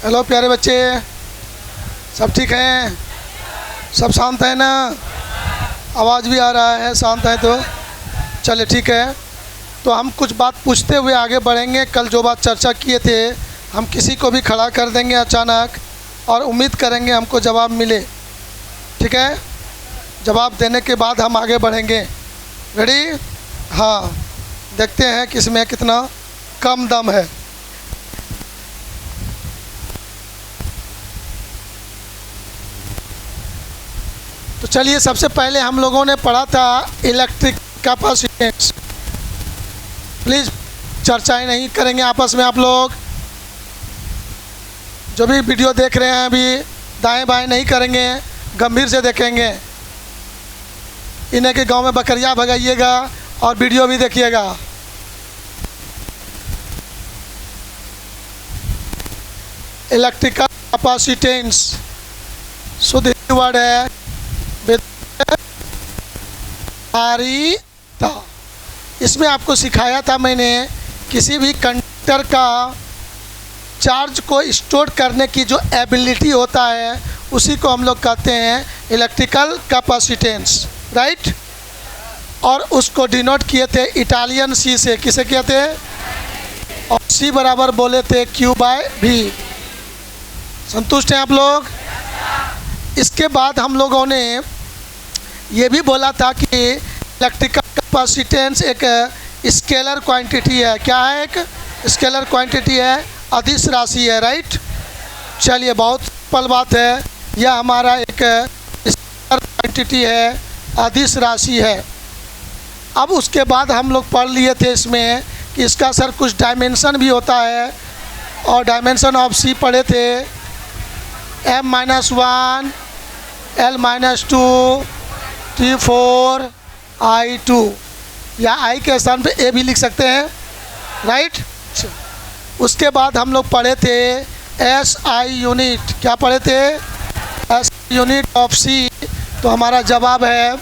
Hello प्यारे बच्चे, सब ठीक हैं? सब शांत है ना? आवाज़ भी आ रहा है, शांत है तो चलिए ठीक है। तो हम कुछ बात पूछते हुए आगे बढ़ेंगे। कल जो बात चर्चा किए थे, हम किसी को भी खड़ा कर देंगे अचानक और उम्मीद करेंगे हमको जवाब मिले। ठीक है, जवाब देने के बाद हम आगे बढ़ेंगे। रेडी? हाँ, देखते हैं किसमें कितना कम दम है। तो चलिए, सबसे पहले हम लोगों ने पढ़ा था इलेक्ट्रिक कैपेसिटेंस। प्लीज़ चर्चाएं नहीं करेंगे आपस में। आप लोग जो भी वीडियो देख रहे हैं अभी, दाएं बाएं नहीं करेंगे, गंभीर से देखेंगे। इन्हें के गांव में बकरियां भगाइएगा और वीडियो भी देखिएगा। इलेक्ट्रिकल कैपेसिटेंस शुद्ध वर्ड है विद्युत। इसमें आपको सिखाया था मैंने, किसी भी कंडक्टर का चार्ज को स्टोर करने की जो एबिलिटी होता है उसी को हम लोग कहते हैं इलेक्ट्रिकल कैपेसिटेंस, राइट। और उसको डिनोट किए थे इटालियन सी से। किसे किए थे? और सी बराबर बोले थे Q/V। संतुष्ट हैं आप लोग? इसके बाद हम लोगों ने ये भी बोला था कि इलेक्ट्रिकल कैपेसिटेंस एक स्केलर क्वांटिटी है। क्या है? एक स्केलर क्वांटिटी है, अदिश राशि है, राइट। चलिए, बहुत सिंपल बात है, यह हमारा एक स्केलर क्वांटिटी है, अदिश राशि है। अब उसके बाद हम लोग पढ़ लिए थे इसमें कि इसका सर कुछ डायमेंशन भी होता है, और डायमेंशन ऑफ सी पढ़े थे। M-1, L-2, T4, I2, या I के स्थान पे A भी लिख सकते हैं, राइट। उसके बाद हम लोग पढ़े थे SI यूनिट। क्या पढ़े थे? SI unit of C। तो हमारा जवाब है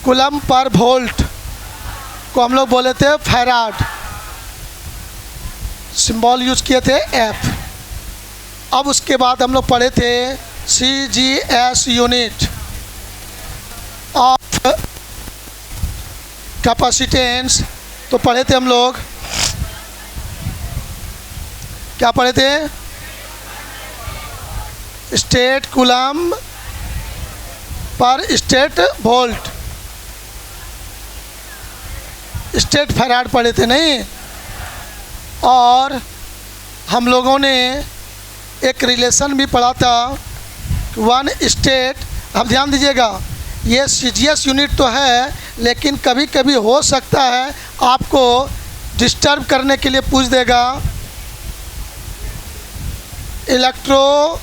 कूलम पर वोल्ट, को हम लोग बोले थे फैराड। सिंबल यूज किए थे F। अब उसके बाद हम लोग पढ़े थे CGS यूनिट ऑफ कैपेसिटेंस। तो पढ़े थे हम लोग, क्या पढ़े थे? State coulomb per state volt, state farad पढ़े थे, नहीं। और हम लोगों ने एक रिलेशन भी पढ़ा था, वन स्टेट। अब ध्यान दीजिएगा, ये CGS यूनिट तो है, लेकिन कभी कभी हो सकता है आपको डिस्टर्ब करने के लिए पूछ देगा इलेक्ट्रोस्टैटिक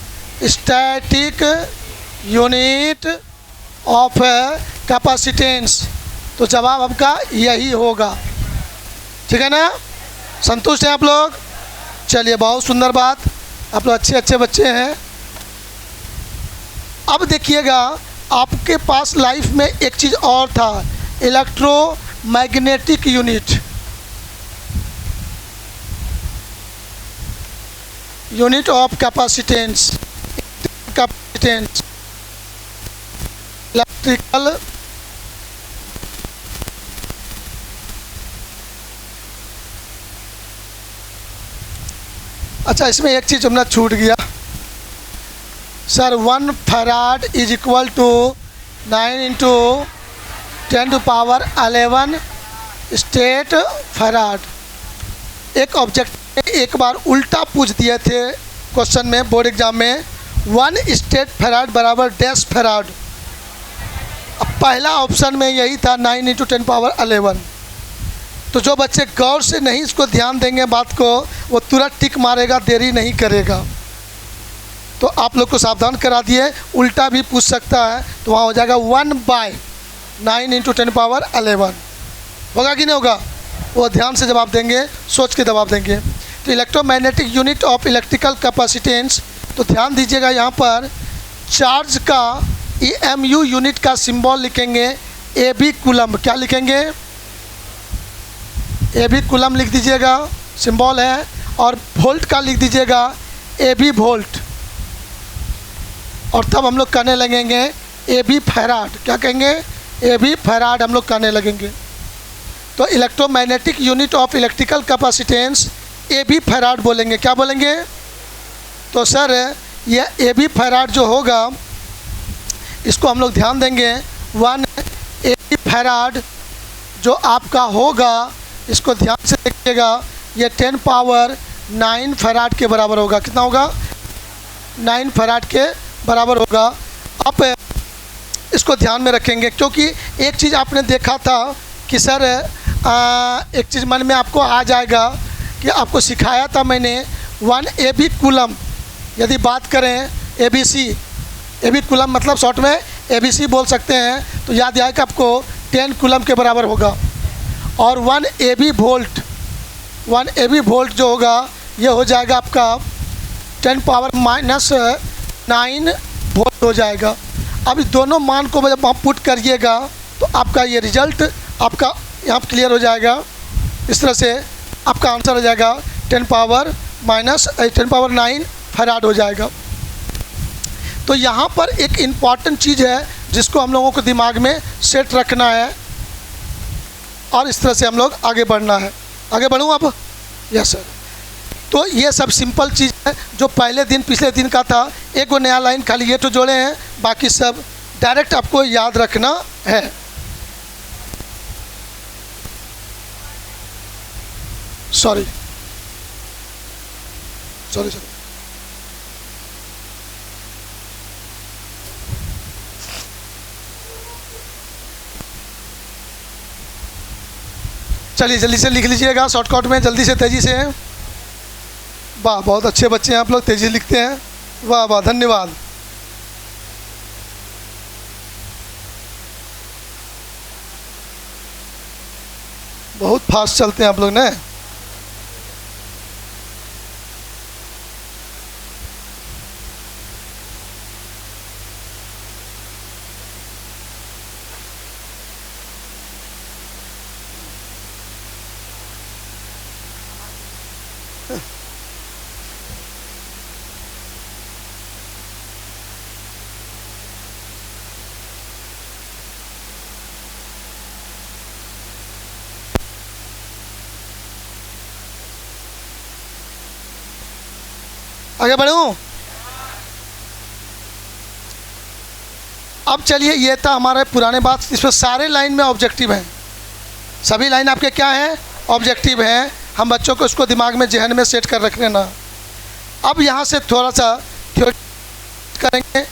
यूनिट ऑफ कैपेसिटेंस। तो जवाब आपका यही होगा, ठीक है ना? संतुष्ट हैं आप लोग? चलिए, बहुत सुंदर बात, आप लोग अच्छे अच्छे बच्चे हैं। अब देखिएगा, आपके पास लाइफ में एक चीज़ और था, electromagnetic unit. Unit of capacitance, capacitance electrical अच्छा, इसमें एक चीज़ हमने छूट गया sir. 1 farad is equal to 9 × 10⁻11 state farad. एक ऑब्जेक्ट एक बार उल्टा पूछ दिए थे क्वेश्चन में, बोर्ड एग्जाम में, 1 स्टेट फैराड बराबर डैश फैराड। अब पहला ऑप्शन में यही था 9 × 10⁻11। तो जो बच्चे गौर से नहीं इसको ध्यान देंगे बात को, वो तुरंत टिक मारेगा, देरी नहीं करेगा। तो आप लोग को सावधान करा दिए, उल्टा भी पूछ सकता है, तो वहाँ हो जाएगा 1/9 × 10⁻11। होगा कि नहीं होगा? वो ध्यान से जवाब देंगे, सोच के जवाब देंगे। तो electromagnetic unit of electrical capacitance. तो ध्यान दीजिएगा, यहाँ पर चार्ज का EMU यूनिट का सिंबल लिखेंगे AB कूलम। क्या लिखेंगे? ए बी कूलम लिख दीजिएगा, सिंबल है, और वोल्ट का लिख दीजिएगा ए बी वोल्ट। और तब हम लोग कहने लगेंगे ए बी फैराड। क्या कहेंगे? ए बी फैराड हम लोग कहने लगेंगे। तो electromagnetic unit of electrical capacitance A B farad बोलेंगे। क्या बोलेंगे? तो सर यह ए बी फैराड जो होगा इसको हम लोग ध्यान देंगे। 1 ए बी फैराड जो आपका होगा, इसको ध्यान से देखिएगा, ये 10 पावर 9 फैराड के बराबर होगा। कितना होगा? 9 फैराड के बराबर होगा। अब इसको ध्यान में रखेंगे, क्योंकि एक चीज़ आपने देखा था कि सर एक चीज़ मन में आपको आ जाएगा कि आपको सिखाया था मैंने 1 ए बी कूलम। यदि बात करें A B C, A B coulomb मतलब शॉर्ट में ए बी सी बोल सकते हैं, तो याद आएगा आपको 10 कूलम के बराबर होगा। और 1 A B volt, 1 A B volt जो होगा ये हो जाएगा आपका 10 पावर -9 वोल्ट हो जाएगा। अब इस दोनों मान को जब आप पुट करिएगा तो आपका ये रिजल्ट आपका यहाँ क्लियर हो जाएगा। इस तरह से आपका आंसर हो जाएगा 10 पावर 9 फैराड हो जाएगा। तो यहाँ पर एक इम्पॉर्टेंट चीज़ है जिसको हम लोगों को दिमाग में सेट रखना है, और इस तरह से हम लोग आगे बढ़ना है। आगे बढ़ूँ अब? Yes sir. तो ये सब सिंपल चीज़ है जो पहले दिन पिछले दिन का था। एक वो नया लाइन खाली ये तो जोड़े हैं, बाकी सब डायरेक्ट आपको याद रखना है। Sorry sorry sir. चलिए जल्दी से लिख लीजिएगा, शॉर्टकट में जल्दी से तेज़ी से। वाह, बहुत अच्छे बच्चे हैं आप लोग, तेज़ी लिखते हैं। वाह वाह, धन्यवाद। बहुत फास्ट चलते हैं आप लोग ने। आगे बढ़ूं? अब चलिए, ये था हमारे पुराने बात। इसमें सारे लाइन में ऑब्जेक्टिव हैं, सभी लाइन आपके क्या हैं? ऑब्जेक्टिव हैं। हम बच्चों को इसको दिमाग में जहन में सेट कर रख लेना। अब यहाँ से थोड़ा सा थ्योरी करेंगे।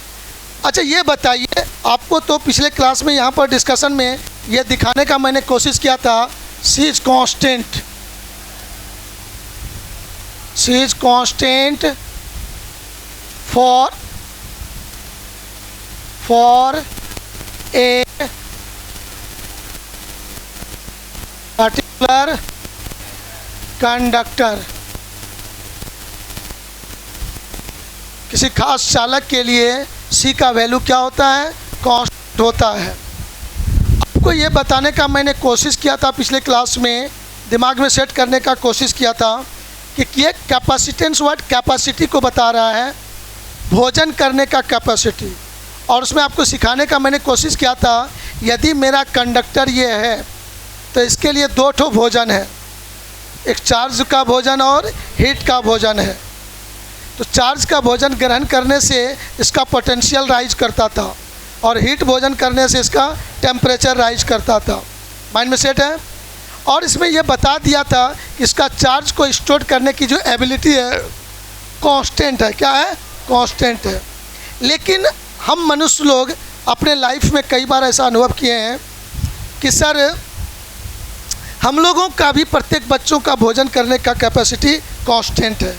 अच्छा ये बताइए, आपको तो पिछले क्लास में यहाँ पर डिस्कशन में ये दिखाने का मैंने कोशिश किया था, C is constant, C is constant for a particular conductor। किसी खास चालक के लिए C का वैल्यू क्या होता है? कांस्टेंट होता है। आपको ये बताने का मैंने कोशिश किया था पिछले क्लास में, दिमाग में सेट करने का कोशिश किया था कि ये कैपेसिटेंस वर्ड कैपेसिटी को बता रहा है, भोजन करने का कैपेसिटी। और उसमें आपको सिखाने का मैंने कोशिश किया था, यदि मेरा कंडक्टर ये है तो इसके लिए 2 ठो भोजन है, एक चार्ज का भोजन और हीट का भोजन है। तो चार्ज का भोजन ग्रहण करने से इसका पोटेंशियल राइज करता था, और हीट भोजन करने से इसका टेम्परेचर राइज करता था। माइंड में सेट है? और इसमें यह बता दिया था कि इसका चार्ज को स्टोर करने की जो एबिलिटी है कांस्टेंट है। क्या है? कांस्टेंट है। लेकिन हम मनुष्य लोग अपने लाइफ में कई बार ऐसा अनुभव किए हैं कि सर हम लोगों का भी, प्रत्येक बच्चों का भोजन करने का कैपेसिटी कांस्टेंट है,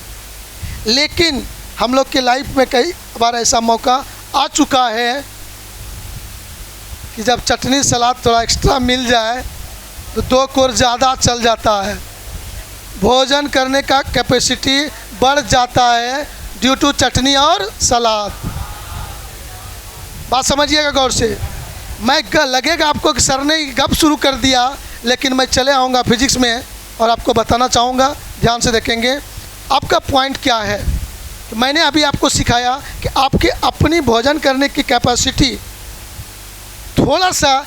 लेकिन हम लोग के लाइफ में कई बार ऐसा मौका आ चुका है कि जब चटनी सलाद थोड़ा एक्स्ट्रा मिल जाए तो 2 कोर ज़्यादा चल जाता है, भोजन करने का कैपेसिटी बढ़ जाता है ड्यू टू चटनी और सलाद। बात समझिएगा गौर से। मैं लगेगा आपको कि सर ने गप शुरू कर दिया, लेकिन मैं चले आऊँगा फिजिक्स में और आपको बताना चाहूँगा, ध्यान से देखेंगे आपका पॉइंट क्या है। तो मैंने अभी आपको सिखाया कि आपके अपनी भोजन करने की कैपेसिटी थोड़ा सा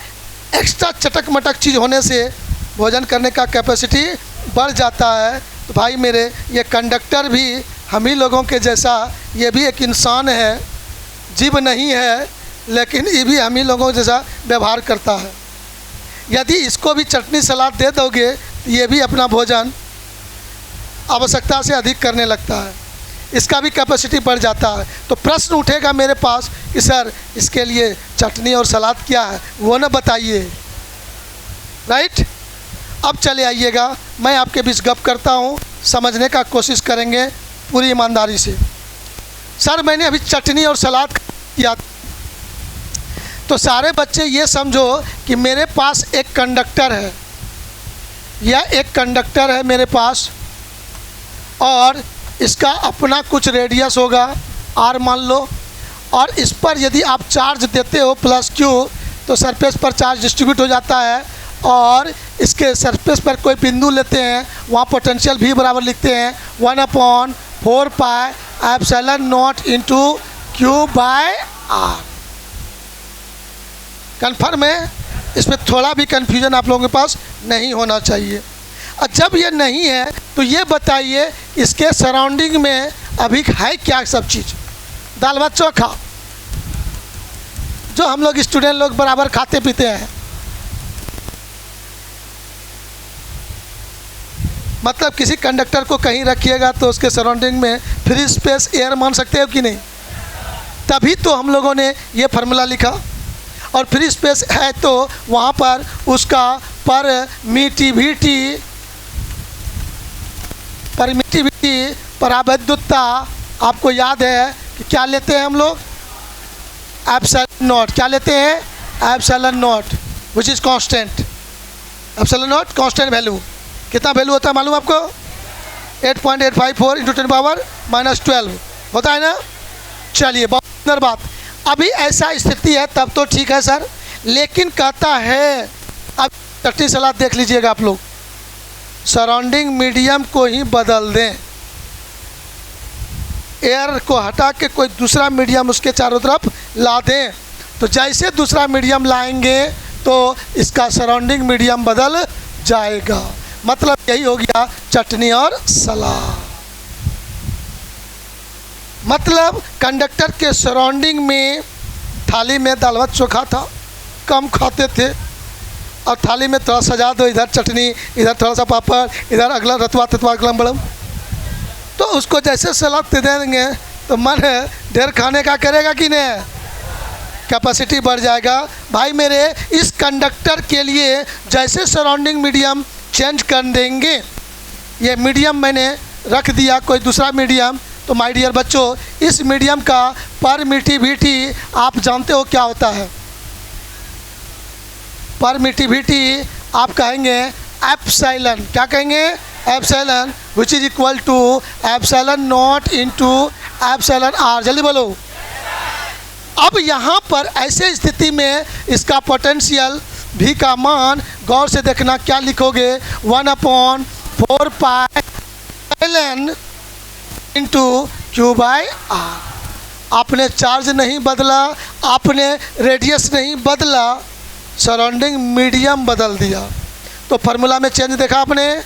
एक्स्ट्रा चटक मटक चीज़ होने से भोजन करने का कैपेसिटी बढ़ जाता है। तो भाई मेरे, ये कंडक्टर भी हम ही लोगों के जैसा, ये भी एक इंसान है, जीव नहीं है, लेकिन ये भी हम ही लोगों जैसा व्यवहार करता है। यदि इसको भी चटनी सलाद दे दोगे तो ये भी अपना भोजन आवश्यकता से अधिक करने लगता है, इसका भी कैपेसिटी बढ़ जाता है। तो प्रश्न उठेगा मेरे पास कि सर इसके लिए चटनी और सलाद क्या है, वो ना बताइए, राइट। अब चले आइएगा, मैं आपके बीच गप करता हूँ, समझने का कोशिश करेंगे पूरी ईमानदारी से। सर मैंने अभी चटनी और सलाद किया, तो सारे बच्चे ये समझो कि मेरे पास एक कंडक्टर है, या एक कंडक्टर है मेरे पास, और इसका अपना कुछ रेडियस होगा आर मान लो, और इस पर यदि आप चार्ज देते हो प्लस क्यू तो सरफेस पर चार्ज डिस्ट्रीब्यूट हो जाता है, और इसके सरफेस पर कोई बिंदु लेते हैं, वहाँ पोटेंशियल भी बराबर लिखते हैं 1/4 pi epsilon nought into Q by R. Confirm है? इसमें थोड़ा भी कन्फ्यूजन आप लोगों के पास नहीं होना चाहिए। और जब ये नहीं है तो ये बताइए इसके सराउंडिंग में अभी है क्या सब चीज़? दाल भात चोखा जो हम लोग स्टूडेंट लोग बराबर खाते पीते हैं, मतलब किसी कंडक्टर को कहीं रखिएगा तो उसके सराउंडिंग में फ्री स्पेस एयर मान सकते हो कि नहीं? तभी तो हम लोगों ने ये फार्मूला लिखा। और फ्री स्पेस है तो वहाँ पर उसका परमिटिविटी परावैद्युतता आपको याद है कि क्या लेते हैं हम लोग? Epsilon not. क्या लेते हैं? Epsilon not which is constant. Epsilon not constant value. कितना वैल्यू होता है मालूम आपको? 8.854 इंटू 10⁻⁻12 होता है ना। चलिए बहुत सुंदर बात। अभी ऐसा स्थिति है तब तो ठीक है सर, लेकिन कहता है, अब चटनी सलाद देख लीजिएगा आप लोग, सराउंडिंग मीडियम को ही बदल दें, एयर को हटा के कोई दूसरा मीडियम उसके चारों तरफ ला दें, तो जैसे दूसरा मीडियम लाएंगे तो इसका सराउंडिंग मीडियम बदल जाएगा। मतलब यही हो गया चटनी और सलाद। मतलब कंडक्टर के सराउंडिंग में थाली में दाल भात चोखा था, कम खाते थे, और थाली में थोड़ा सजा दो, इधर चटनी, इधर थोड़ा सा पापड़, इधर अगला रतवा ततवा अगलम बड़म, तो उसको जैसे सलाद दे देंगे तो मन ढेर खाने का करेगा कि नहीं? कैपेसिटी बढ़ जाएगा। भाई मेरे, इस कंडक्टर के लिए जैसे सराउंडिंग मीडियम चेंज कर देंगे, ये मीडियम मैंने रख दिया कोई दूसरा मीडियम, तो माय डियर बच्चों इस मीडियम का परमिटिविटी आप जानते हो क्या होता है? परमिटिविटी आप कहेंगे एप्सिलॉन। क्या कहेंगे? Epsilon which is equal to epsilon nought into epsilon R. जल्दी बोलो। अब यहाँ पर ऐसे स्थिति में इसका पोटेंशियल भी का मान गौर से देखना, क्या लिखोगे? 1/4 pi epsilon into Q by R. आपने चार्ज नहीं बदला, आपने रेडियस नहीं बदला, सराउंडिंग मीडियम बदल दिया। तो फार्मूला में चेंज देखा आपने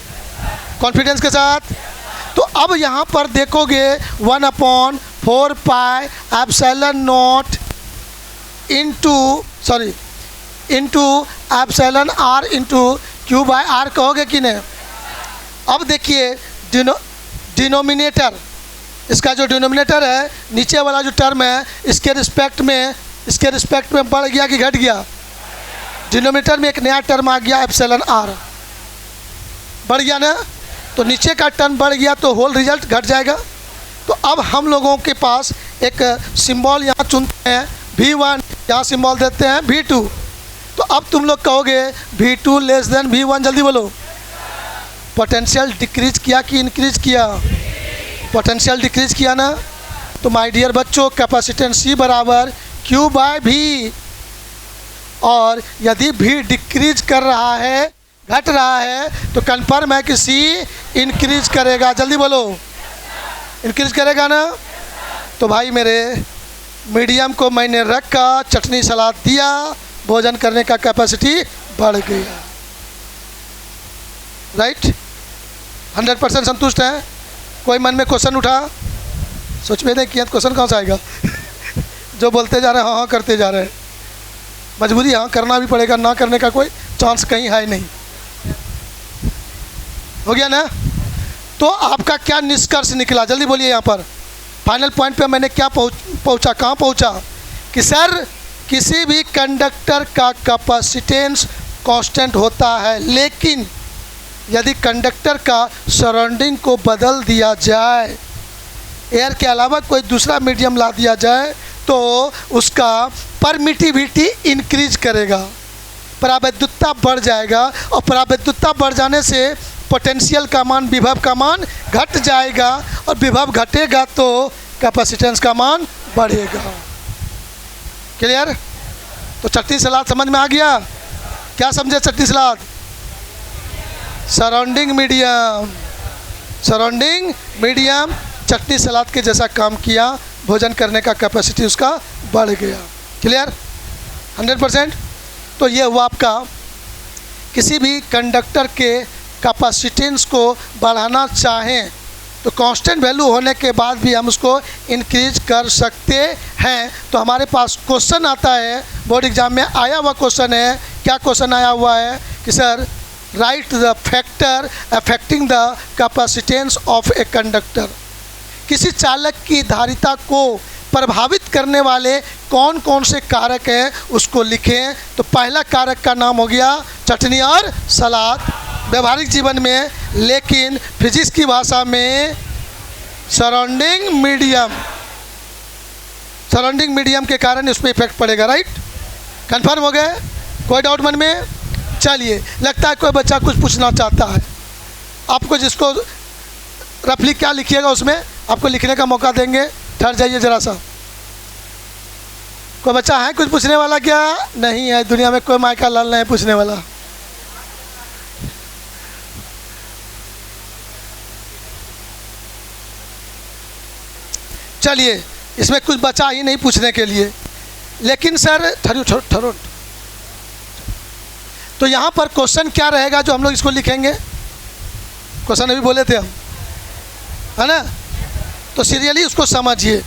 कॉन्फिडेंस के साथ। तो अब यहाँ पर देखोगे 1/4 pi epsilon nought into epsilon R into Q by R कहोगे कि नहीं? अब देखिए डिनोमिनेटर, इसका जो डिनोमिनेटर है, नीचे वाला जो टर्म है, इसके रिस्पेक्ट में बढ़ गया कि घट गया? डिनोमिनेटर में एक नया टर्म आ गया एप्सिलॉन आर, बढ़ गया ना। तो नीचे का टर्म बढ़ गया तो होल रिजल्ट घट जाएगा। तो अब हम लोगों के पास एक सिंबल यहाँ चुनते हैं V1, यहाँ सिंबल देते हैं V2। तो अब तुम लोग कहोगे V2 लेस देन V1। जल्दी बोलो। पोटेंशियल डिक्रीज किया कि इंक्रीज किया? पोटेंशियल डिक्रीज किया ना। तो माय डियर बच्चों कैपेसिटेंस C बराबर Q/V, और यदि V डिक्रीज कर रहा है घट रहा है तो कन्फर्म है कि सी इंक्रीज करेगा। जल्दी बोलो, इंक्रीज करेगा ना। तो भाई मेरे मीडियम को मैंने रखा, चटनी सलाद दिया, भोजन करने का कैपेसिटी बढ़ गया। राइट, 100% संतुष्ट है। कोई मन में क्वेश्चन उठा? सोच में नहीं किया तो क्वेश्चन कहाँ से आएगा? जो बोलते जा रहे हैं हाँ हाँ करते जा रहे हैं। मजबूरी हाँ करना भी पड़ेगा, ना करने का कोई चांस कहीं है नहीं। हो गया ना। तो आपका क्या निष्कर्ष निकला? जल्दी बोलिए। यहाँ पर फाइनल पॉइंट पे मैंने क्या पहुँचा, कहाँ पहुँचा कि सर किसी भी कंडक्टर का कैपेसिटेंस कांस्टेंट होता है, लेकिन यदि कंडक्टर का सराउंडिंग को बदल दिया जाए, एयर के अलावा कोई दूसरा मीडियम ला दिया जाए, तो उसका परमिटिविटी इंक्रीज करेगा, परावैद्युतता बढ़ जाएगा, और परावैद्युतता बढ़ जाने से पोटेंशियल का मान, विभव का मान घट जाएगा, और विभव घटेगा तो कैपेसिटेंस का मान बढ़ेगा। क्लियर? तो चटनी सलाद समझ में आ गया? क्या समझे चटनी सलाद? सराउंडिंग मीडियम, सराउंडिंग मीडियम चटनी सलाद के जैसा काम किया, भोजन करने का कैपेसिटी उसका बढ़ गया। क्लियर? 100%। तो ये हुआ आपका किसी भी कंडक्टर के कैपेसिटेंस को बढ़ाना चाहें तो कांस्टेंट वैल्यू होने के बाद भी हम उसको इंक्रीज कर सकते हैं। तो हमारे पास क्वेश्चन आता है, बोर्ड एग्जाम में आया हुआ क्वेश्चन है। क्या क्वेश्चन आया हुआ है कि sir right the factor affecting the capacitance of a conductor. किसी चालक की धारिता को प्रभावित करने वाले कौन कौन से कारक हैं उसको लिखें। तो पहला कारक का नाम हो गया चटनी और सलाद व्यवहारिक जीवन में, लेकिन फिजिक्स की भाषा में सराउंडिंग मीडियम, सराउंडिंग मीडियम के कारण उस पर इफेक्ट पड़ेगा। राइट, कंफर्म हो गए? कोई डाउट मन में? चलिए, लगता है कोई बच्चा कुछ पूछना चाहता है आपको, जिसको रफली क्या लिखिएगा उसमें आपको लिखने का मौका देंगे। ठहर जाइए ज़रा सा। कोई बच्चा है कुछ पूछने वाला? क्या नहीं है? दुनिया में कोई मायका लाल नहीं है पूछने वाला। चलिए, इसमें कुछ बचा ही नहीं पूछने के लिए। लेकिन सर ठहरो, तो यहाँ पर क्वेश्चन क्या रहेगा जो हम लोग इसको लिखेंगे? क्वेश्चन अभी बोले थे हम, है ना? तो सीरियली उसको समझिए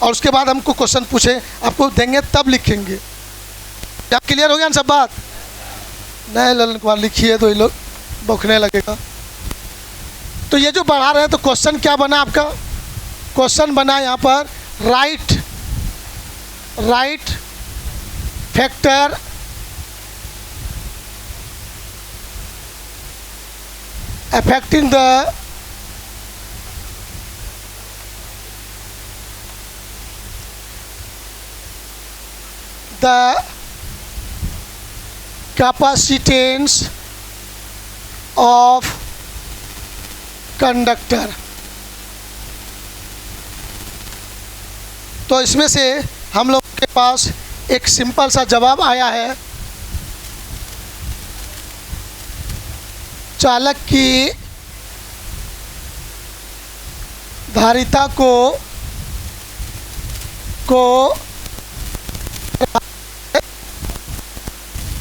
और उसके बाद हमको क्वेश्चन पूछे आपको देंगे तब लिखेंगे। क्या क्लियर हो गया ना सब बात? नहीं ललन कुमार लिखिए तो ये लोग बौखने लगेगा। तो ये जो बढ़ा रहे हैं तो क्वेश्चन क्या बना आपका? क्वेश्चन बना यहाँ पर right factor affecting the capacitance of conductor। तो इसमें से हम लोग के पास एक सिंपल सा जवाब आया है। चालक की धारिता को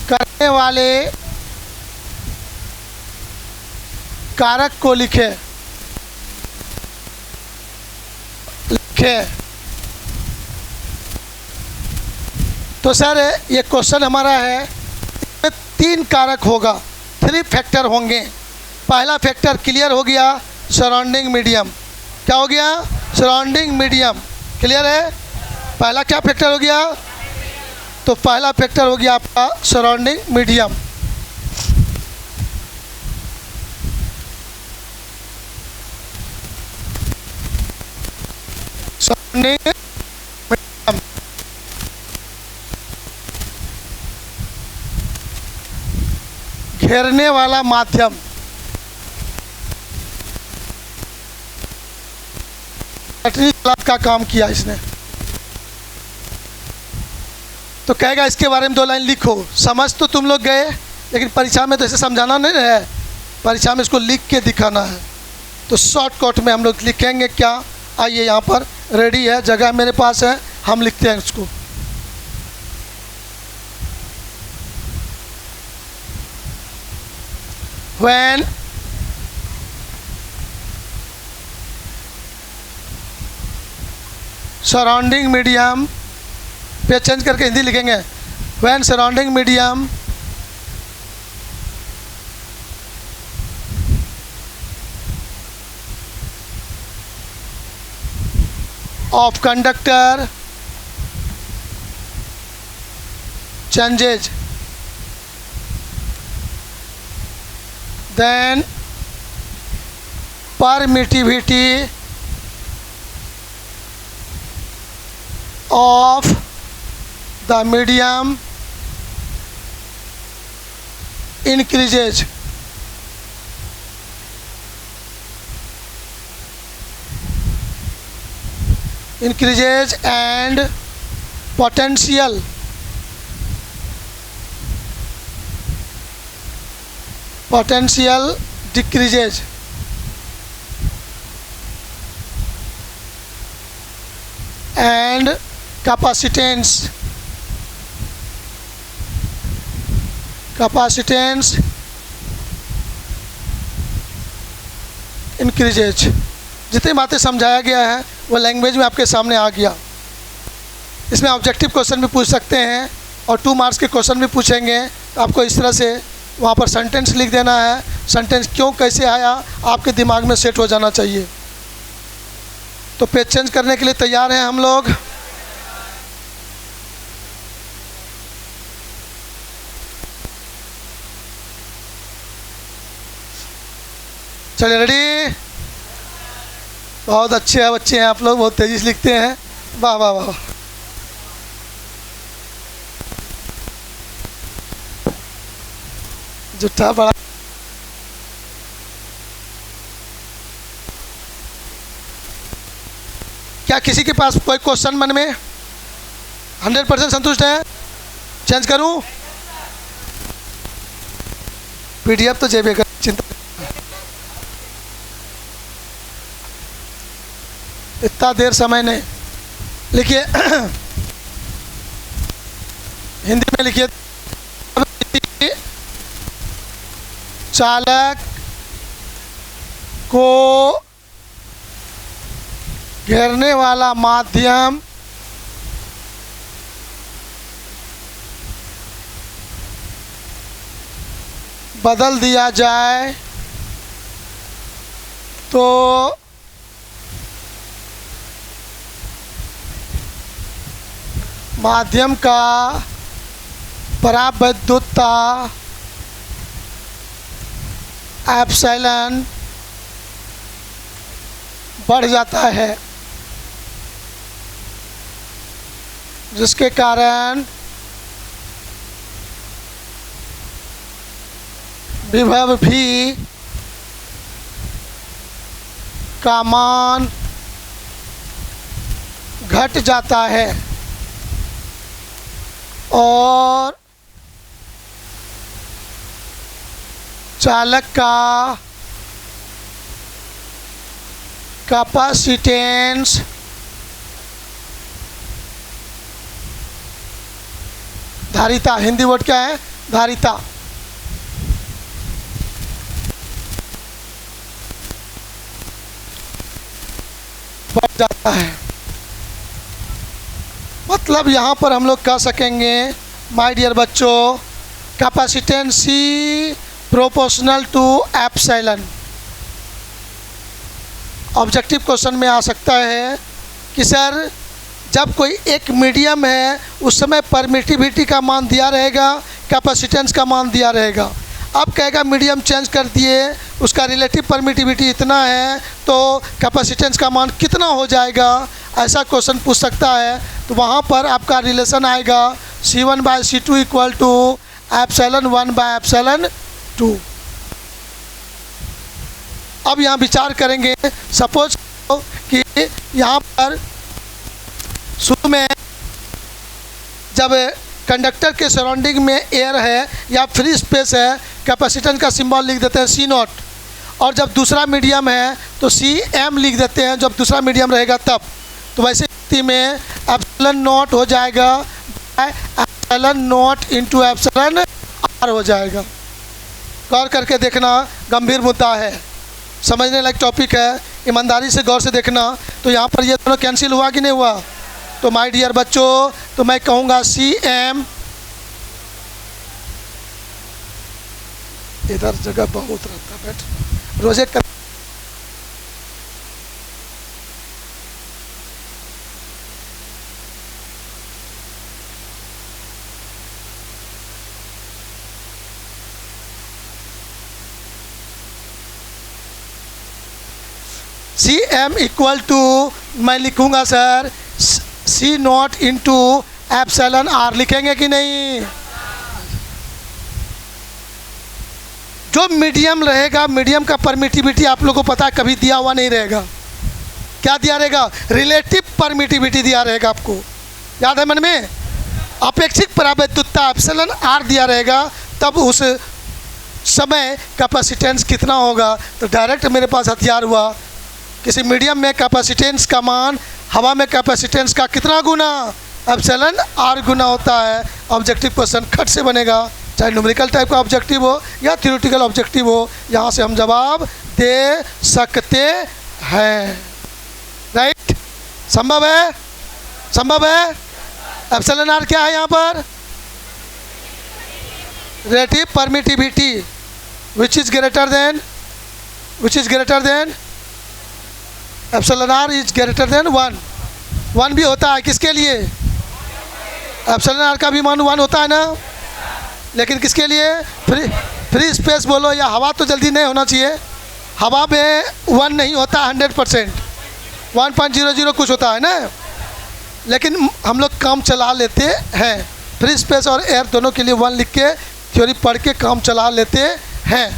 करने वाले कारक को लिखे। तो सर ये क्वेश्चन हमारा है, इसमें 3 कारक होगा, 3 फैक्टर होंगे। पहला फैक्टर क्लियर हो गया, सराउंडिंग मीडियम। क्या हो गया? Surrounding medium. क्लियर है? पहला क्या फैक्टर हो गया? तो पहला फैक्टर हो गया आपका सराउंडिंग मीडियम। सराउंडिंग मीडियम घेरने वाला माध्यम। चटनी सलाद का काम किया इसने। तो कहेगा इसके बारे में 2 लाइन लिखो। समझ तो तुम लोग गए, लेकिन परीक्षा में तो ऐसे समझाना नहीं है, परीक्षा में इसको लिख के दिखाना है। तो शॉर्टकट में हम लोग लिखेंगे क्या, आइए यहाँ पर रेडी है, जगह मेरे पास है, हम लिखते हैं इसको। When surrounding medium, पे चेंज करके हिंदी लिखेंगे, when surrounding medium of conductor changes, then permittivity of the medium increases, and potential decreases, and capacitance increases। जितनी बातें समझाया गया है वो लैंग्वेज में आपके सामने आ गया। इसमें ऑब्जेक्टिव क्वेश्चन भी पूछ सकते हैं और 2 मार्क्स के क्वेश्चन भी पूछेंगे। तो आपको इस तरह से वहाँ पर सेंटेंस लिख देना है, सेंटेंस क्यों कैसे आया आपके दिमाग में सेट हो जाना चाहिए। तो पेज चेंज करने के लिए तैयार हैं हम लोग। चलिए रेडी, बहुत अच्छे हैं बच्चे हैं आप लोग, बहुत तेज़ी से लिखते हैं, वाह वाह वाह। जुट्ठा बड़ा क्या किसी के पास कोई क्वेश्चन मन में 100% संतुष्ट है? चेंज करूं? पीडीएफ तो जेबे कर, चिंता इतना देर समय नहीं। लिखिए हिंदी में लिखिए, चालक को घेरने वाला माध्यम बदल दिया जाए तो माध्यम का परावैद्युतता एप्सिलॉन बढ़ जाता है, जिसके कारण विभव भी का मान घट जाता है और चालक का कैपेसिटेंस धारिता, हिंदी वर्ड क्या है? धारिता। बढ़ जाता है। मतलब यहाँ पर हम लोग कह सकेंगे माय डियर बच्चों, capacitance C proportional to epsilon. Objective question में आ सकता है कि सर जब कोई एक मीडियम है उस समय परमिटिविटी का मान दिया रहेगा, कैपेसिटेंस का मान दिया रहेगा। अब कहेगा मीडियम चेंज कर दिए, उसका रिलेटिव परमिटिविटी इतना है तो कैपेसिटेंस का मान कितना हो जाएगा, ऐसा क्वेश्चन पूछ सकता है। तो वहाँ पर आपका रिलेशन आएगा C1/C2 इक्वल टू ε1/ε2। अब यहाँ विचार करेंगे, सपोज कि यहाँ पर शुरू में जब कंडक्टर के सराउंडिंग में एयर है या फ्री स्पेस है, कैपेसिटेंस का सिंबल लिख देते हैं सी नॉट। और जब दूसरा मीडियम है तो सी एम लिख देते हैं, जब दूसरा मीडियम रहेगा तब। तो वैसे स्थिति में एप्सिलॉन नॉट हो जाएगा epsilon nought into epsilon R हो जाएगा। गौर करके देखना, गंभीर मुद्दा है, समझने लायक टॉपिक है, ईमानदारी से गौर से देखना। तो यहाँ पर ये दोनों कैंसिल हुआ कि नहीं हुआ? तो माय डियर बच्चों, तो मैं कहूँगा सी एम, इधर जगह बहुत रहता है बैठ रोजे कर सी एम इक्वल टू मैं लिखूंगा sir C nought into epsilon R, लिखेंगे कि नहीं? जो मीडियम रहेगा, मीडियम का परमिटिविटी आप लोगों को पता है कभी दिया हुआ नहीं रहेगा। क्या दिया रहेगा? रिलेटिव परमिटिविटी दिया रहेगा, आपको याद है मन में? अपेक्षित परावैद्युतता एप्सिलॉन आर दिया रहेगा, तब उस समय कैपेसिटेंस कितना होगा। तो डायरेक्ट मेरे पास हथियार हुआ, किसी मीडियम में कैपेसिटेंस का मान हवा में कैपेसिटेंस का कितना गुना? एप्सिलॉन आर गुना होता है। ऑब्जेक्टिव क्वेश्चन खट से बनेगा, चाहे न्यूमेरिकल टाइप का ऑब्जेक्टिव हो या थ्योरेटिकल ऑब्जेक्टिव हो, यहाँ से हम जवाब दे सकते हैं। राइट? संभव है? संभव है? एप्सिलॉन आर क्या है यहाँ पर? Relative permittivity which is greater than epsilon R is greater than 1। 1 भी होता है किसके लिए? एप्सिलॉन आर का भी मान 1 होता है ना, लेकिन किसके लिए? फ्री स्पेस बोलो या हवा, तो जल्दी नहीं होना चाहिए। हवा में 1 नहीं होता 100%, 1.00 कुछ होता है ना, लेकिन हम लोग काम चला लेते हैं। फ्री स्पेस और एयर दोनों के लिए 1 लिख के थ्योरी पढ़ के काम चला लेते हैं।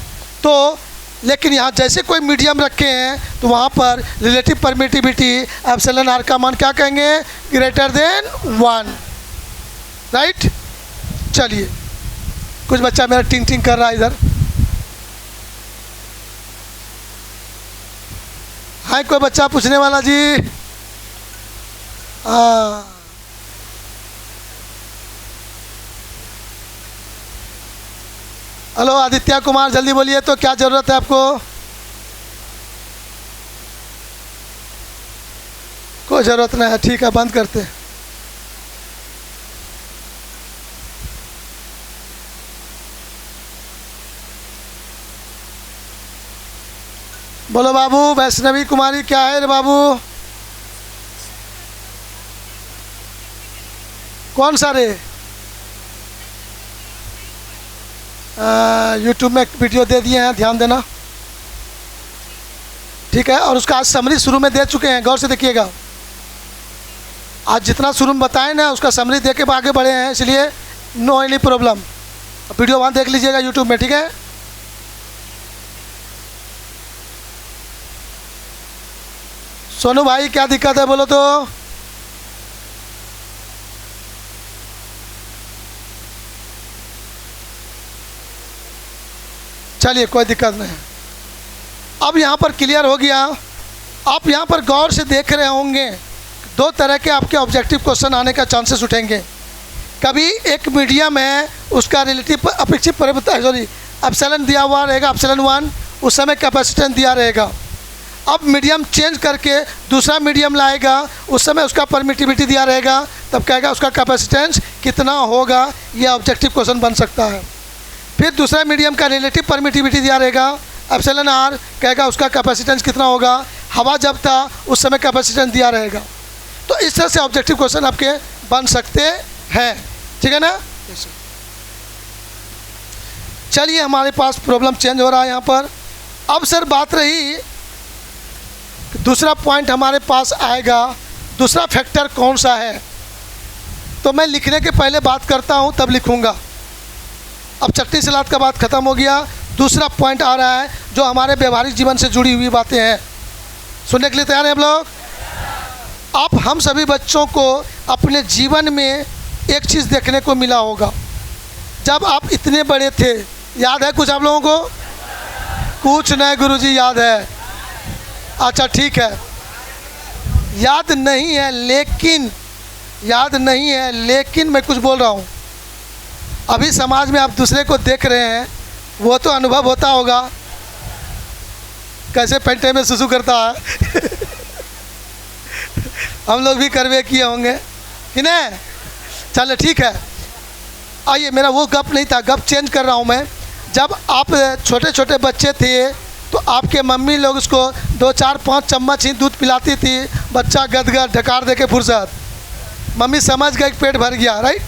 तो लेकिन यहाँ जैसे कोई मीडियम रखे हैं तो वहाँ पर रिलेटिव परमिटिविटी एप्सिलॉन आर का मान क्या कहेंगे? Greater than 1। राइट? चलिए, कुछ बच्चा मेरा टिंग टिंग कर रहा है इधर। हाँ, कोई बच्चा पूछने वाला जी? हाँ, हेलो आदित्य कुमार, जल्दी बोलिए तो क्या ज़रूरत है आपको? कोई ज़रूरत नहीं है, ठीक है, बंद करते हैं। बोलो बाबू, वैष्णवी कुमारी क्या है रे बाबू? कौन सा रे? यूट्यूब में वीडियो दे दिए हैं, ध्यान देना, ठीक है। और उसका आज समरी शुरू में दे चुके हैं, गौर से देखिएगा। आज जितना शुरू में बताएं ना, उसका समरी दे के आगे बढ़े हैं, इसलिए नो एनी प्रॉब्लम। वीडियो वहाँ देख लीजिएगा यूट्यूब में, ठीक है। सोनू भाई क्या दिक्कत है बोलो तो? चलिए, कोई दिक्कत नहीं। अब यहाँ पर क्लियर हो गया। आप यहाँ पर गौर से देख रहे होंगे, 2 तरह के आपके ऑब्जेक्टिव क्वेश्चन आने का चांसेस उठेंगे। कभी एक मीडियम है, उसका रिलेटिव अपेक्षित एप्सिलॉन दिया हुआ रहेगा, एप्सिलॉन 1, उस समय कैपेसिटेंस दिया रहेगा। अब मीडियम चेंज करके दूसरा मीडियम लाएगा, उस समय उसका परमिटिविटी दिया रहेगा, तब कहेगा उसका कैपेसिटेंस कितना होगा। ये ऑब्जेक्टिव क्वेश्चन बन सकता है। फिर दूसरा मीडियम का रिलेटिव परमिटिविटी दिया रहेगा, एप्सिलॉन आर, कहेगा उसका कैपेसिटेंस कितना होगा। हवा जब था उस समय कैपेसिटेंस दिया रहेगा। तो इस तरह से ऑब्जेक्टिव क्वेश्चन आपके बन सकते हैं, ठीक है ना। चलिए, हमारे पास प्रॉब्लम चेंज हो रहा है यहाँ पर। अब सर बात रही, दूसरा पॉइंट हमारे पास आएगा, दूसरा फैक्टर कौन सा है। तो मैं लिखने के पहले बात करता हूँ, तब लिखूँगा। अब चटनी सलाद का बात ख़त्म हो गया। दूसरा पॉइंट आ रहा है जो हमारे व्यवहारिक जीवन से जुड़ी हुई बातें हैं। सुनने के लिए तैयार हैं आप लोग? आप हम सभी बच्चों को अपने जीवन में एक चीज़ देखने को मिला होगा, जब आप इतने बड़े थे, याद है कुछ आप लोगों को? कुछ नहीं गुरुजी याद है। अच्छा ठीक है, याद नहीं है लेकिन मैं कुछ बोल रहा हूँ। अभी समाज में आप दूसरे को देख रहे हैं, वो तो अनुभव होता होगा कैसे पेंटे में सुसु करता है हम लोग भी करवे किए होंगे कि नहीं? चलो ठीक है, आइए, मेरा वो गप नहीं था, गप चेंज कर रहा हूँ मैं। जब आप छोटे छोटे बच्चे थे तो आपके मम्मी लोग उसको 2 4 5 चम्मच ही दूध पिलाती थी, बच्चा गदगद ढकार दे के फुर्सत, मम्मी समझ गए पेट भर गया, राइट?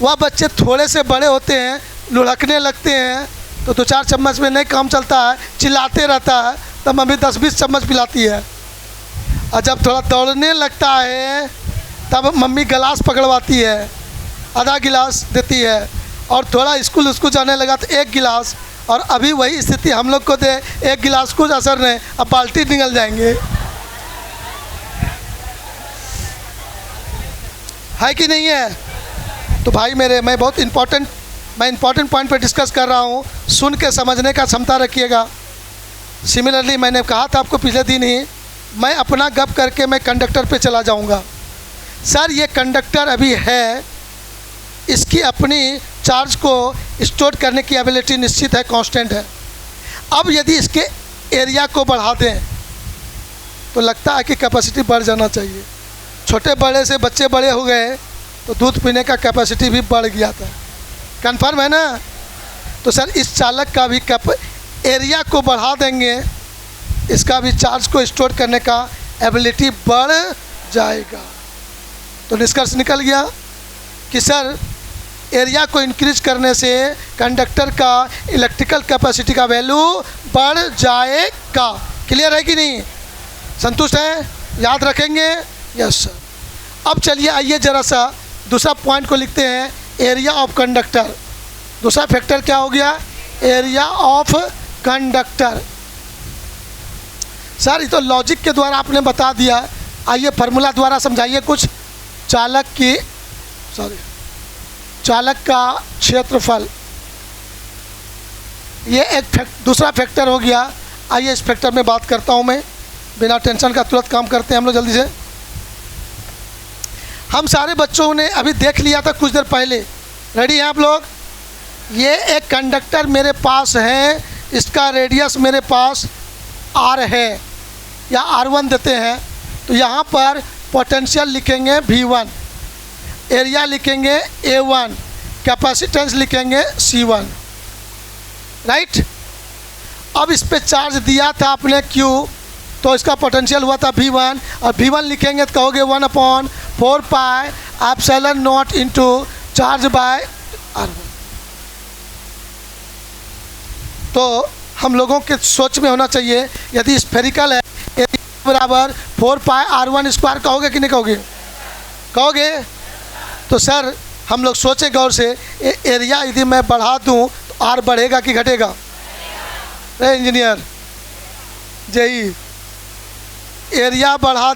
वह बच्चे थोड़े से बड़े होते हैं, लुढ़कने लगते हैं, तो 2 4 चम्मच में नहीं काम चलता है, चिल्लाते रहता है, तब मम्मी 10 20 चम्मच पिलाती है। और जब थोड़ा दौड़ने लगता है तब मम्मी गिलास पकड़वाती है, आधा गिलास देती है, और थोड़ा स्कूल जाने लगा तो 1 गिलास, और अभी वही स्थिति हम लोग को दे, 1 गिलास कुछ असर नहीं, अब बाल्टी निकल जाएंगे, है कि नहीं है? तो भाई मेरे, मैं बहुत इम्पोर्टेंट पॉइंट पे डिस्कस कर रहा हूँ, सुन के समझने का क्षमता रखिएगा। सिमिलरली मैंने कहा था आपको पिछले दिन ही, मैं अपना गप करके मैं कंडक्टर पे चला जाऊँगा। सर ये कंडक्टर अभी है, इसकी अपनी चार्ज को स्टोर करने की एबिलिटी निश्चित है, कांस्टेंट है। अब यदि इसके एरिया को बढ़ा दें तो लगता है कि कैपेसिटी बढ़ जाना चाहिए। छोटे बड़े से बच्चे बड़े हो गए तो दूध पीने का कैपेसिटी भी बढ़ गया था, कन्फर्म है ना? तो सर इस चालक का भी एरिया को बढ़ा देंगे, इसका भी चार्ज को स्टोर करने का एबिलिटी बढ़ जाएगा। तो निष्कर्ष निकल गया कि सर एरिया को इंक्रीज करने से कंडक्टर का इलेक्ट्रिकल कैपेसिटी का वैल्यू बढ़ जाएगा। क्लियर है कि नहीं? संतुष्ट हैं? याद रखेंगे? Yes sir. अब चलिए आइए ज़रा सा दूसरा पॉइंट को लिखते हैं, एरिया ऑफ कंडक्टर। दूसरा फैक्टर क्या हो गया? Area of conductor. सर ये तो लॉजिक के द्वारा आपने बता दिया, आइए फार्मूला द्वारा समझाइए कुछ। चालक का क्षेत्रफल, ये एक दूसरा फैक्टर हो गया। आइए इस फैक्टर में बात करता हूँ मैं, बिना टेंशन का तुरंत काम करते हैं हम लोग जल्दी से। हम सारे बच्चों ने अभी देख लिया था कुछ देर पहले, रेडी हैं आप लोग? ये एक कंडक्टर मेरे पास है, इसका रेडियस मेरे पास R है या R1 देते हैं, तो यहाँ पर पोटेंशियल लिखेंगे V1, एरिया लिखेंगे A1, कैपेसिटेंस लिखेंगे C1, राइट? अब इस पे चार्ज दिया था आपने Q, तो इसका पोटेंशियल हुआ था V1, और V1 लिखेंगे तो कहोगे 1/4 pi epsilon nought into charge by R1। तो हम लोगों के सोच में होना चाहिए, यदि स्फेरिकल है एरिया बराबर 4 पाई R1 स्क्वायर, कहोगे कि नहीं कहोगे? कहोगे? तो सर हम लोग सोचे गौर से, एरिया यदि मैं बढ़ा दूं तो R बढ़ेगा कि घटेगा? अरे इंजीनियर जेई, एरिया बढ़ा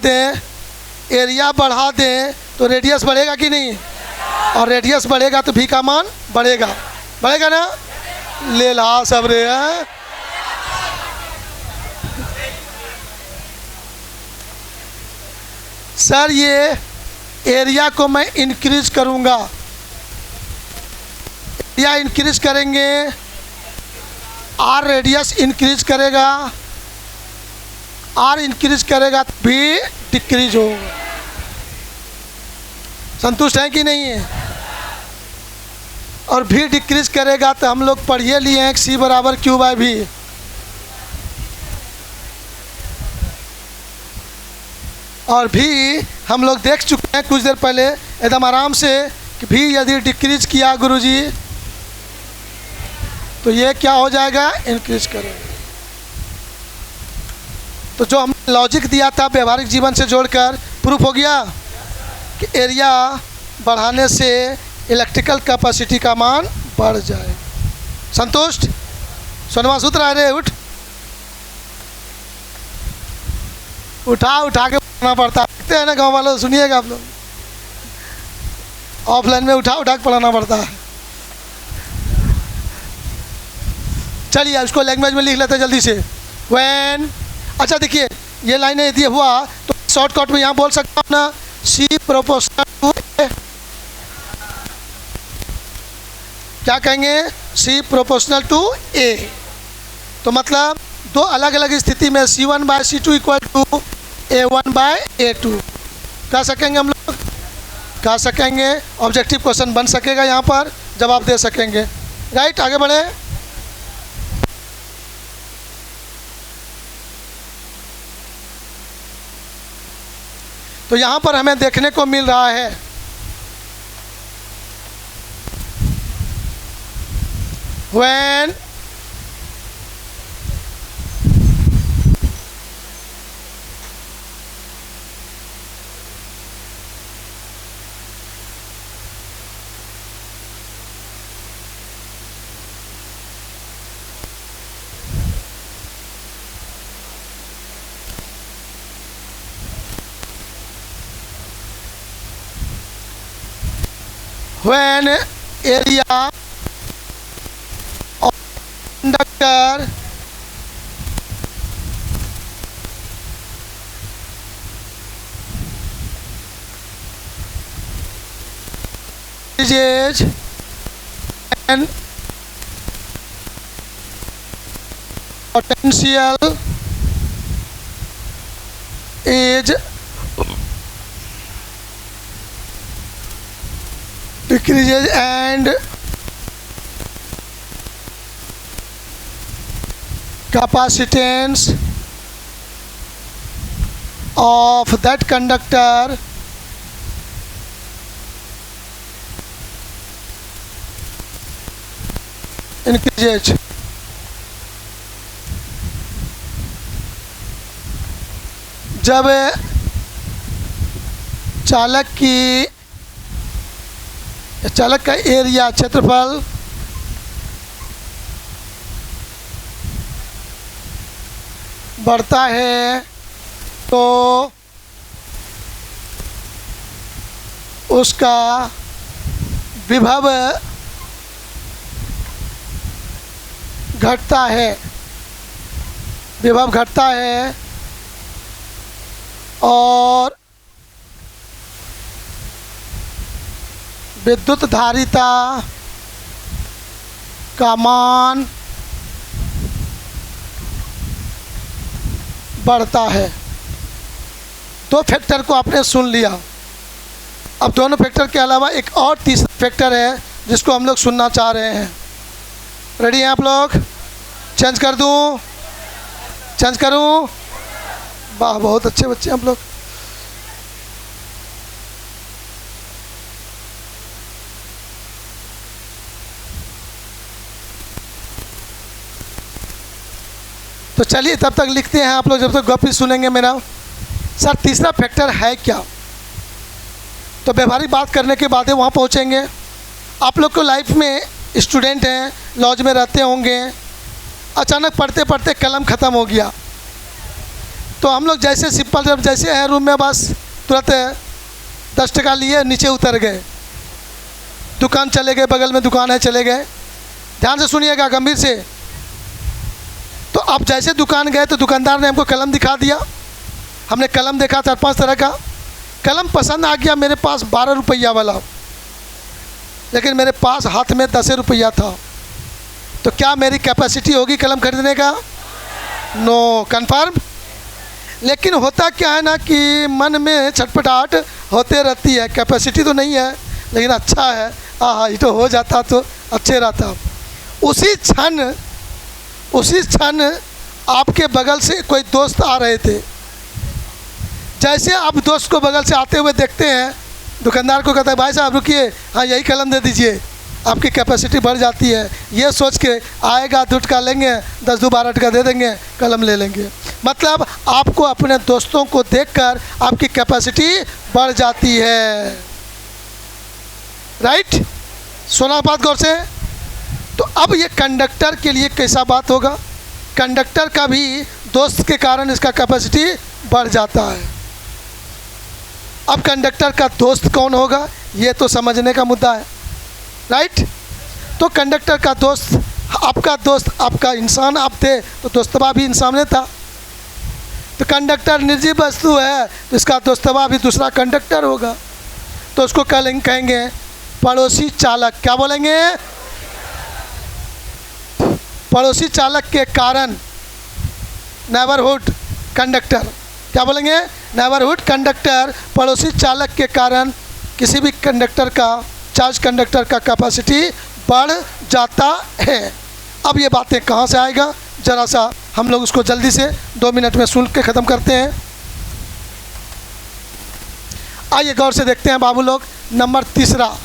दें तो रेडियस बढ़ेगा कि नहीं? और रेडियस बढ़ेगा तो V का मान बढ़ेगा ना? ले ला सब रे हैं। सर ये एरिया को मैं इंक्रीज करूंगा, एरिया इंक्रीज करेंगे, R रेडियस इंक्रीज करेगा, R इंक्रीज करेगा तो भी डिक्रीज होगा। संतुष्ट है कि नहीं है? और भी डिक्रीज करेगा तो हम लोग पढ़िए लिए हैं C बराबर Q बाय V। और भी हम लोग देख चुके हैं कुछ देर पहले एकदम आराम से कि भी यदि डिक्रीज किया गुरुजी तो ये क्या हो जाएगा? इंक्रीज करेगा। तो जो हम लॉजिक दिया था व्यवहारिक जीवन से जोड़कर प्रूफ हो गया कि एरिया बढ़ाने से इलेक्ट्रिकल कैपेसिटी का मान बढ़ जाए। संतुष्ट? सोनवा सूत्र आ रहे, उठा के बोलना पड़ता है ना गाँव वालों, सुनिएगा आप लोग। ऑफलाइन में उठा उठा के पढ़ाना पड़ता है। चलिए उसको लैंग्वेज में लिख लेते हैं जल्दी से। व्हेन, अच्छा देखिए ये लाइनें यदि हुआ तो शॉर्टकट में यहाँ बोल सकता हूँ ना, सी प्रोपोर्शनल टू ए, क्या कहेंगे, सी प्रोपोर्शनल टू ए। तो मतलब दो अलग अलग स्थिति में C1/C2 इक्वल टू A1/A2 कह सकेंगे हम लोग, कह सकेंगे। ऑब्जेक्टिव क्वेश्चन बन सकेगा यहाँ पर, जवाब दे सकेंगे। राइट, आगे बढ़े। तो यहाँ पर हमें देखने को मिल रहा है when area of conductor is and potential is decreases and capacitance of that conductor increases। जब चालक का एरिया क्षेत्रफल बढ़ता है तो उसका विभव घटता है, विभव घटता है और विद्युत धारिता का मान बढ़ता है। दो फैक्टर को आपने सुन लिया, अब दोनों फैक्टर के अलावा एक और तीसरा फैक्टर है जिसको हम लोग सुनना चाह रहे हैं। रेडी हैं आप लोग? चेंज कर दूं? चेंज करूं? वाह, बहुत अच्छे बच्चे आप लोग। तो चलिए तब तक लिखते हैं आप लोग, जब तक गप ही सुनेंगे मेरा। सर तीसरा फैक्टर है क्या? तो व्यवहारिक बात करने के बाद वहाँ पहुँचेंगे। आप लोग को लाइफ में स्टूडेंट हैं, लॉज में रहते होंगे, अचानक पढ़ते पढ़ते कलम ख़त्म हो गया तो हम लोग जैसे सिंपल जब जैसे हैं रूम में बस तुरंत 10 टका लिए नीचे उतर गए, दुकान चले गए, बगल में दुकान है चले गए। ध्यान से सुनिएगा गंभीर से। तो अब जैसे दुकान गए तो दुकानदार ने हमको कलम दिखा दिया, हमने कलम देखा 4-5 तरह का, कलम पसंद आ गया मेरे पास 12 रुपया वाला, लेकिन मेरे पास हाथ में 10 रुपया था। तो क्या मेरी कैपेसिटी होगी कलम खरीदने का? No, confirm. लेकिन होता क्या है ना कि मन में छटपटाहट होते रहती है, कैपेसिटी तो नहीं है लेकिन अच्छा है, हाँ ये तो हो जाता तो अच्छे रहता। उसी क्षण आपके बगल से कोई दोस्त आ रहे थे। जैसे आप दोस्त को बगल से आते हुए देखते हैं, दुकानदार को कहता है भाई साहब रुकिए, हाँ यही कलम दे दीजिए, आपकी कैपेसिटी बढ़ जाती है। ये सोच के आएगा 2 टका लेंगे, 10-12 टका दे देंगे, कलम ले लेंगे। मतलब आपको अपने दोस्तों को देखकर आपकी कैपेसिटी बढ़ जाती है। राइट, सुना बात गौर से? तो अब ये कंडक्टर के लिए कैसा बात होगा? कंडक्टर का भी दोस्त के कारण इसका कैपेसिटी बढ़ जाता है। अब कंडक्टर का दोस्त कौन होगा? ये तो समझने का मुद्दा है, राइट। तो कंडक्टर का दोस्त, आपका दोस्त, आपका इंसान आप थे तो दोस्तबा भी इंसान ने था। तो कंडक्टर निर्जीव वस्तु है तो इसका दोस्तबा भी दूसरा कंडक्टर होगा। तो उसको कहेंगे पड़ोसी चालक। क्या बोलेंगे? पड़ोसी चालक के कारण नेबरहुड कंडक्टर। क्या बोलेंगे? Neighbourhood conductor. पड़ोसी चालक के कारण किसी भी कंडक्टर का, चार्ज कंडक्टर का कैपेसिटी बढ़ जाता है। अब ये बातें कहाँ से आएगा, ज़रा सा हम लोग उसको जल्दी से 2 मिनट में सुन के ख़त्म करते हैं। आइए गौर से देखते हैं बाबू लोग। नंबर तीसरा,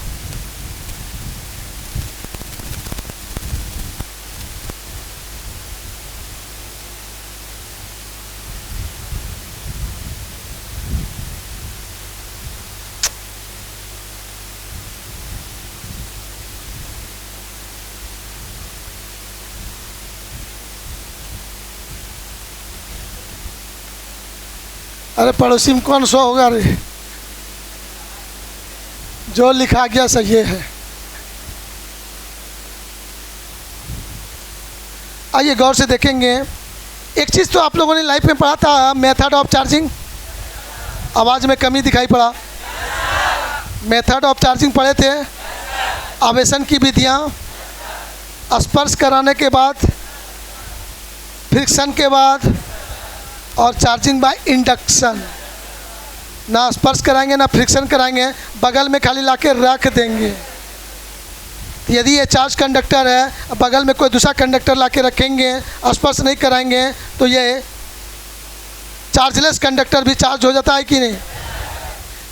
अरे पड़ोसी में कौन सा होगा रे, जो लिखा गया सही है। आइए गौर से देखेंगे। एक चीज़ तो आप लोगों ने लाइफ में पढ़ा था, मेथड ऑफ चार्जिंग। आवाज़ में कमी दिखाई पड़ा। मेथड ऑफ चार्जिंग पढ़े थे। आवेशन की विधियाँ, स्पर्श कराने के बाद, फ्रिक्शन के बाद, और चार्जिंग बाय इंडक्शन। ना स्पर्श कराएंगे ना फ्रिक्शन कराएंगे, बगल में खाली लाके रख देंगे। यदि ये चार्ज कंडक्टर है, बगल में कोई दूसरा कंडक्टर लाके रखेंगे, स्पर्श नहीं कराएंगे, तो ये चार्जलेस कंडक्टर भी चार्ज हो जाता है कि नहीं।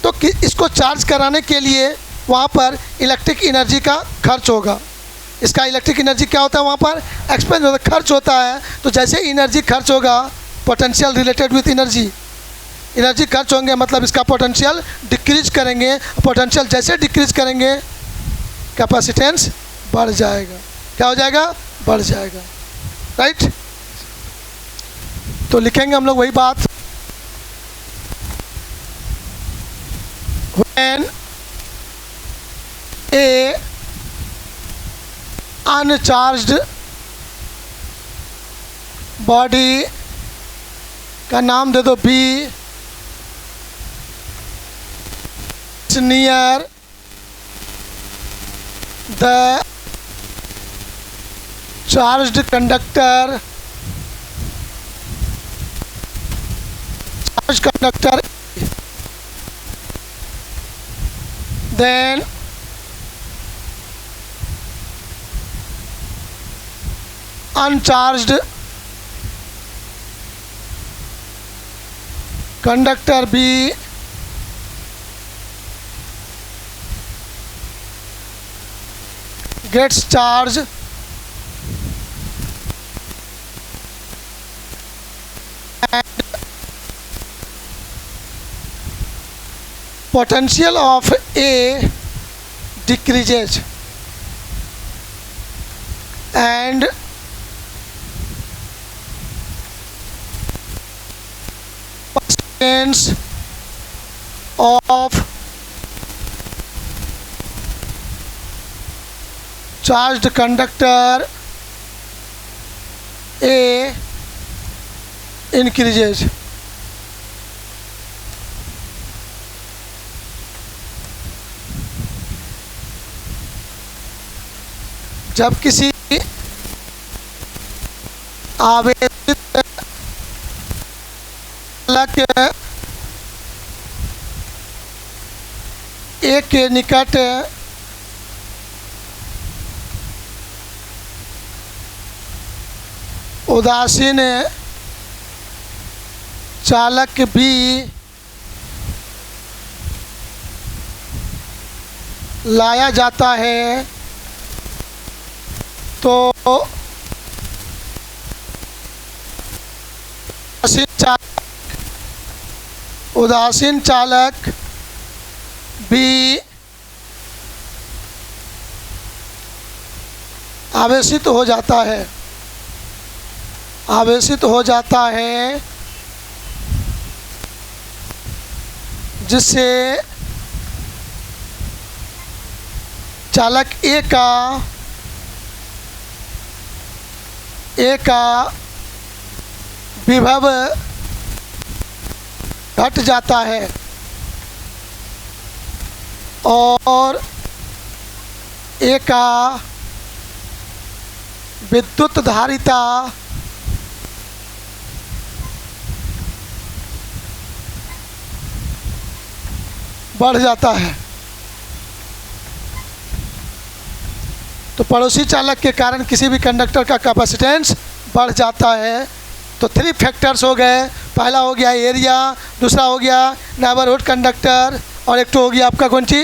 तो इसको चार्ज कराने के लिए वहाँ पर इलेक्ट्रिक एनर्जी का खर्च होगा। इसका इलेक्ट्रिक एनर्जी क्या होता है, वहाँ पर एक्सपेंस होता है, खर्च होता है। तो जैसे एनर्जी खर्च होगा, पोटेंशियल रिलेटेड विथ एनर्जी खर्च होंगे, मतलब इसका पोटेंशियल डिक्रीज करेंगे। पोटेंशियल जैसे डिक्रीज करेंगे, कैपेसिटेंस बढ़ जाएगा। क्या हो जाएगा? बढ़ जाएगा, राइट। तो लिखेंगे हम लोग वही बात। When a अनचार्ज्ड बॉडी का नाम दे दो B near the charged conductor, charge conductor, then uncharged conductor B gets charged and potential of A decreases and percent of charged conductor A increases। जब किसी आवेशित एक के निकट उदासीन चालक भी लाया जाता है तो उदासीन चालक भी आवेशित हो जाता है, आवेशित हो जाता है, जिससे चालक ए का विभव घट जाता है और ए का विद्युत धारिता बढ़ जाता है। तो पड़ोसी चालक के कारण किसी भी कंडक्टर का कैपेसिटेंस बढ़ जाता है। तो 3 फैक्टर्स हो गए। पहला हो गया एरिया, दूसरा हो गया नेबरहुड कंडक्टर, और एक तो हो गया आपका कौन सी,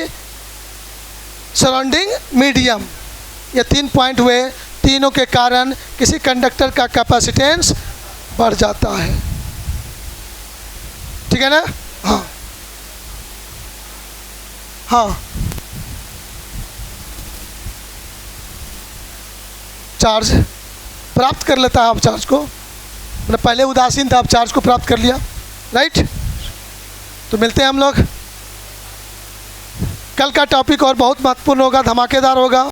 सराउंडिंग मीडियम। ये 3 पॉइंट हुए। तीनों के कारण किसी कंडक्टर का कैपेसिटेंस बढ़ जाता है। ठीक है ना? हाँ हाँ। चार्ज प्राप्त कर लेता है आप चार्ज को, मतलब पहले उदासीन था, आप चार्ज को प्राप्त कर लिया, राइट। तो मिलते हैं हम लोग। कल का टॉपिक और बहुत महत्वपूर्ण होगा, धमाकेदार होगा।